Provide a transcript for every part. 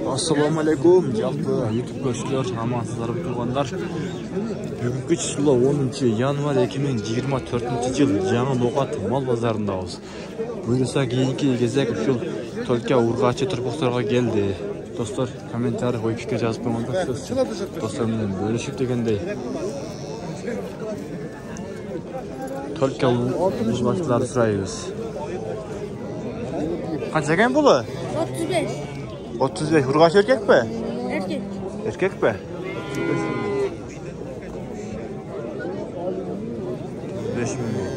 Assalamu alaikum, жалпы YouTube көршілер, амансыздар туғандар. Бүгінгі число 10 январь 2024 жыл жаңа ноғат мал базарындамыз. Бұйырса кейінгі кезек ушул Төлкө ургачы тұрпақтарға келді. Достар, комментарий ой пикир жазып қойғанда достар менен бөлүшүп дегендей. Төлкө музбашчыларды сурайбыз. Қанша екен бұлы? 35. 35. Urgaç erkek mi? Erkek. Erkek mi? 5 milyon.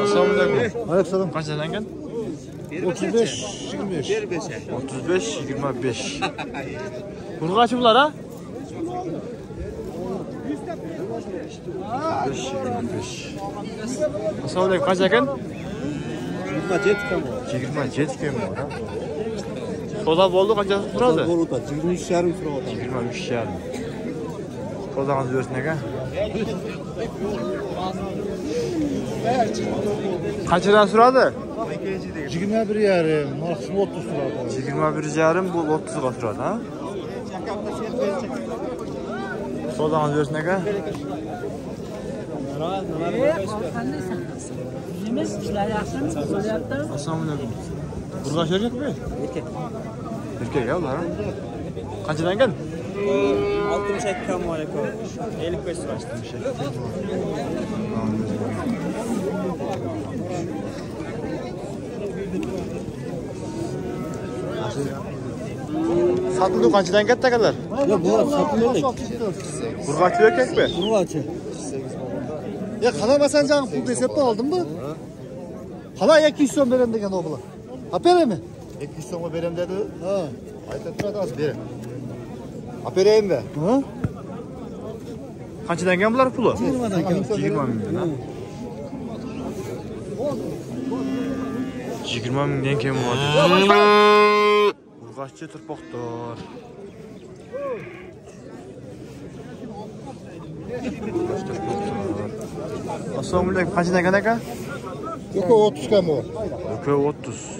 Assalamualaikum. Aleykümselam. Kaç yaşındasın? 35, 25. 35, 25. Urgaç bunlar ha? 35, 25. Assalamualaikum. Kaç yaşındasın? 27 kemi var ha. Soda boldu kaça turadı? Bolu'da 23 yarım turadı. 23 yarım. Sodanız versin eka. Kaç lira turadı? 21 yarım, maksimum 30 turadı. 21 yarım bu 30'a turadı ha. Sodanız versin eka. Assalamualaikum. Urgaç erkek mi? Erkek. Erkek ya ular. Kaçdan gel? 62 kam var eko. 55 lira açtım bir şey. Satıldı kaçdan gel de kadar? Ya bu satılıyor. Urgaçlı erkek mi? Urgaçı. Ya kalamasan canım pul desep aldın mı? Hala 200 son verem degen obula. Apere mi? 200 so'mga berem dedi. Ha. Aytib turadi hozir bering. Olib beraymi? Ha? Kaçdan gel bunlar pulu? 20 milyon ha. 20 milyon kim var? Urgaççı tırpaktar. Assalamualaikum. Kaçdan gel eka? Yok 30 kam var. Ökö 30.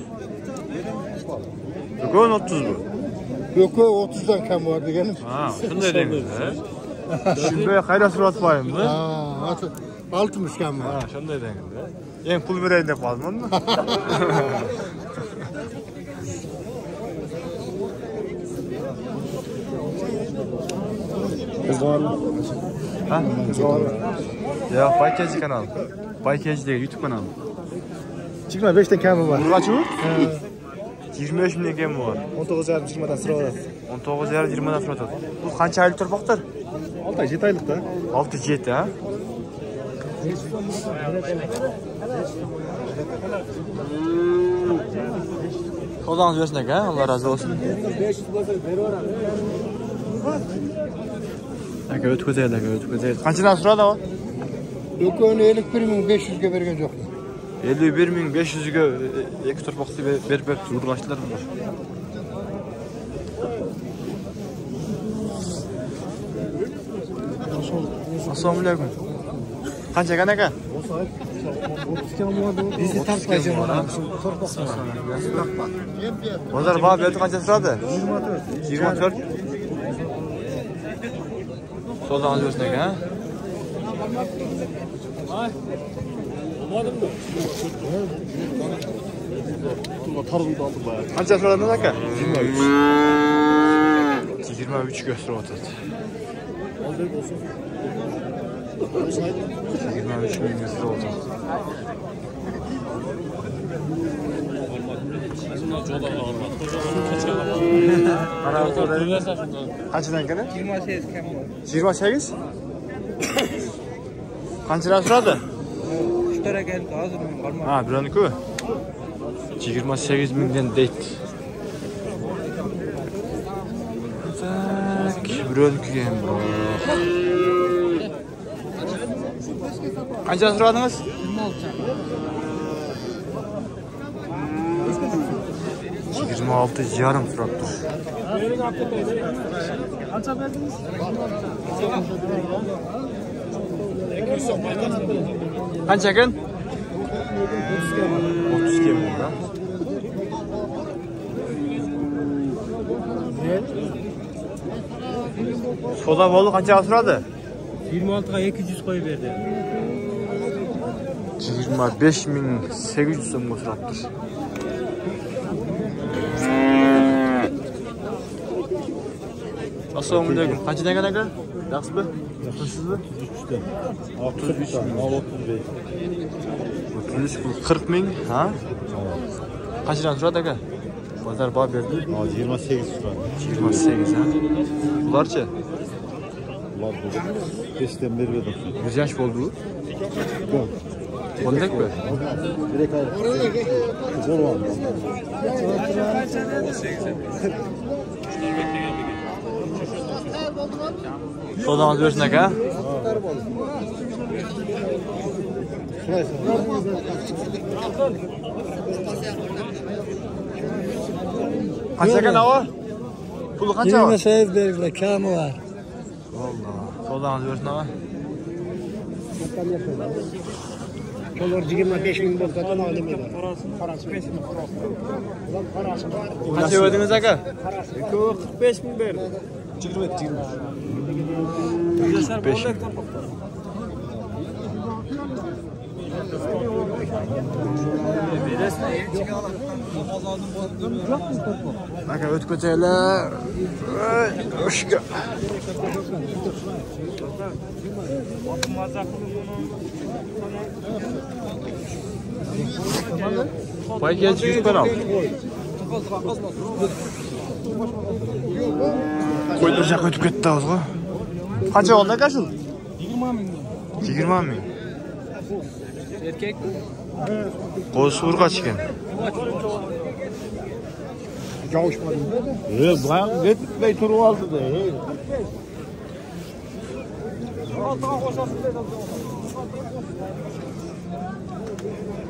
Ökö 30 bu. Yok 30'dan kam var degenim. Ha, şunday deymiz he. Şimdi kayda suratmayım mı? Ha, 60 kam var. Ha, şunday deymiz he. En pul vereyim de kalmam mı? Ha? Ya Baykeci kanal. Baykeci değil, YouTube kanalı. 25'ten kam var. Urgaç mı? 25 milyon kemi var. 19 yarım 20'dan sıra var. 19 yarı 20'dan sonra atады. Bu kança aylık torpaqtar? 6 ay 7 aylık da. 6-7 ha? Sodanız versin eka, Allah razı olsun. Aka ötközeydi, ötközeydi. Kançadan sırada o? Yok onu 51.500'e vergen yok. 51.500'e iki torpaqlı berip urgaçlılar bunlar. Assalamualaikum. Kança ekan aka? 30 kam var. Bizi tartmayacağım ona. Onlar bana verdi kança sırada? 24. Soldan alıyorsun eka ha? Kança sıradan aka? 23. 23 göster oturdu. 23 bin göster oturdu. Kaçdan gene? 28 kam var. 28? Kaçdan sırada? 3 lira geldi hazır mı? Var mı? Ha, biranıku. 28 milyon deyt. Tak, biranıku gelin bro. Kaçdan sıradınız? 26 yarım traktör. Kaç yakın? 30 km. Soda bolu qanchaga turadi? 26 ga 200 qo'yib berdi. 25.800 so'mga turibdir. Assalomu alaykum. Qanchadan aka? Yaxshimi? Yaxshisizmi? 33 dan. 35. 40 ming, ha? Qanchadan turadi aka? Bozor baho berdi. 28 turadi. 28 ha. Bularchi? Ular 5'ten beri verdim. 100 yaş oldu. Olduk mu? Direkt ayrı. Zor var. Sodanız versin aka. Kaça aka nava? Pulu kaça var? 28 verirler, kamı var. Vallahi. Sodanız versin aka. Olur 25 bin bolsadan alemedi. Kaça verdiniz aka? 45 bin berdi. 45. Aka öt koçaylar. Hoşga. Pay geç 100 para al. Koyduracak ötüp gitti ağzı. Kaça oldu kaçıl? 20 ming. Erkek Qo'zi urg'a chiqin. Kavuşmadım. Bayağı gitmey turu aldı da.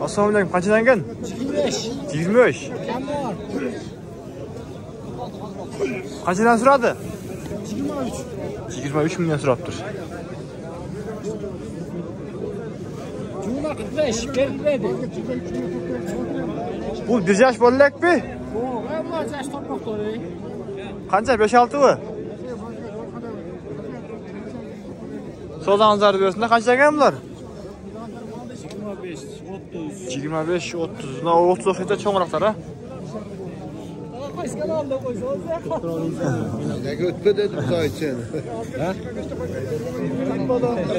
Assalomu alaykum. Qanchadan ekan? 25. 25. Qanchadan so'radi? 23. 23 mingdan so'rabdir. Cuma 45 vermedi. Bu 1 yaş bo'lakmi? Ama yaş toprak doğru. Qancha 5-6 mi? So'zdan zarb bersinlar. Qancha ekan bular? 25 30. Na 30 o'xshaydi cho'ngroqlar ha. Qaysiga oldi qo'ysa? Nega o'tma dedim zoychen. Ha?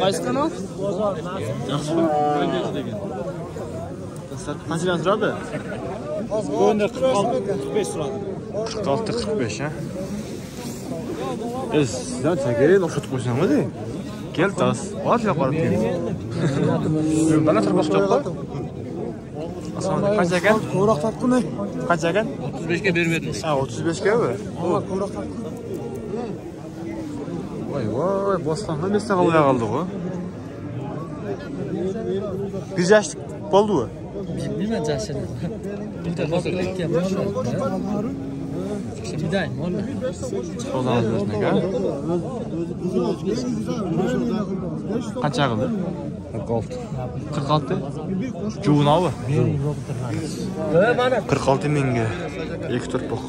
Qaysi kanal? Yaxshi. Qanchadan turadi? O'nda 45 turadi. 46 45 ha. Sizdan chaqirib o'xshatib qo'ysanmi? Kel tas. Bor yo'qolib kel. Bana turmoqchi yo'q. Assalomu alaykum. Qancha ekan? Qo'roq tatqimi? Qancha ekan? 35 ga berib berdim. Ha, 35 ga mi? Ama qo'roq tatqimi. Voy, bosqonga nesta qilib qoldi-ku. 1 yosh bo'ldi-ku. Bilmem yaşını. Bir de bakırlık yapmışlar. Şimdi dayım valla. So'zdan bersin aka. Qancha qildi? 46. 46. Junavi. 46 mingga. 2 turpoq.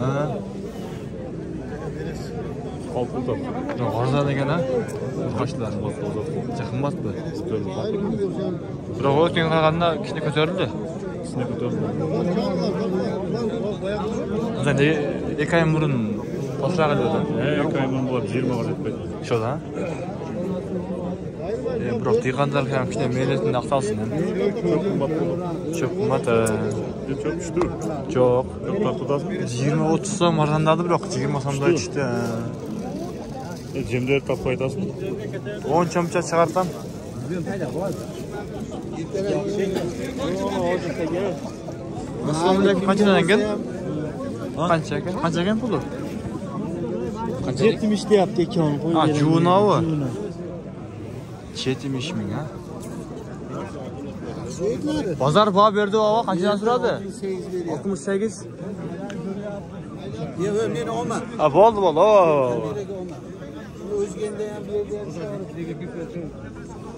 Ha. Qalqildi. G'arzon ekan ha. Qo'shlar. Qimmatmi? Biroq o'tgan qaraganda kishini ko'tarildi. O'zanda 2 oy burun boshqa qildi. 2 oy burun bo'lib 20 ga yetmaydi. Sho'da. Biroq diqqatlar ham kishini mehnatini aqtalsin. Çok qimmat. Çok düştü. Çok. Yok tutasın. 20-30 so'm arzonladi biroq 20 so'mda tushdi. Jemder tap qo'yasizmi? 10 chamcha chiqartam. Assalomu alaykum. Qanchadan ekan? Qancha ekan? Qancha ekan puli? 70 deyapti ekan. Ha, Junovi. 70 ming ha. Bozor baho berdi baba, qanchadan so'radi? 68. Yo'q, meni olma. Ha, bo'ldi. O'zganda ham bu yerda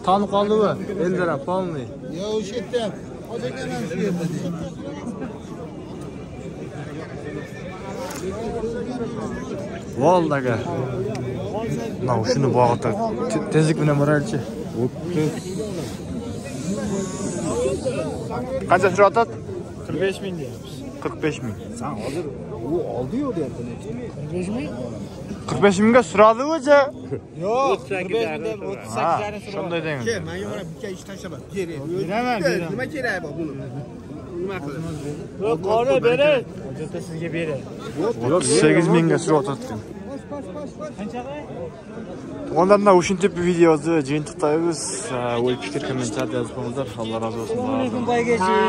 Tanib qoldimi? Eldara, polni. Ya o'sha yerda hozirgina shu yerda. Bo'ldi aka. Mana shuni bog'da tezlik bilan boraylik. Qancha so'rayapti? 45 ming deyapmiz. 45 ming. Sen hozir u oldi-yu deyapti. 45 ming? 45 mingga so'radi o'zi. Yo'q, 45 ming deb 38 yarim so'radi. Shunday deng. Men yana bitta ish tashlaman. Beraman. Nima kerak bu buni? Nima qiladi? Yo'q, qora beray. Hojatda sizga beray. 38 mingga so'rayapti. Qanchaga? Ondan da uşun tipi videosu, jintaqdayız. O'y fikr kommentar yozib qo'yinglar. Alloh razı olsun.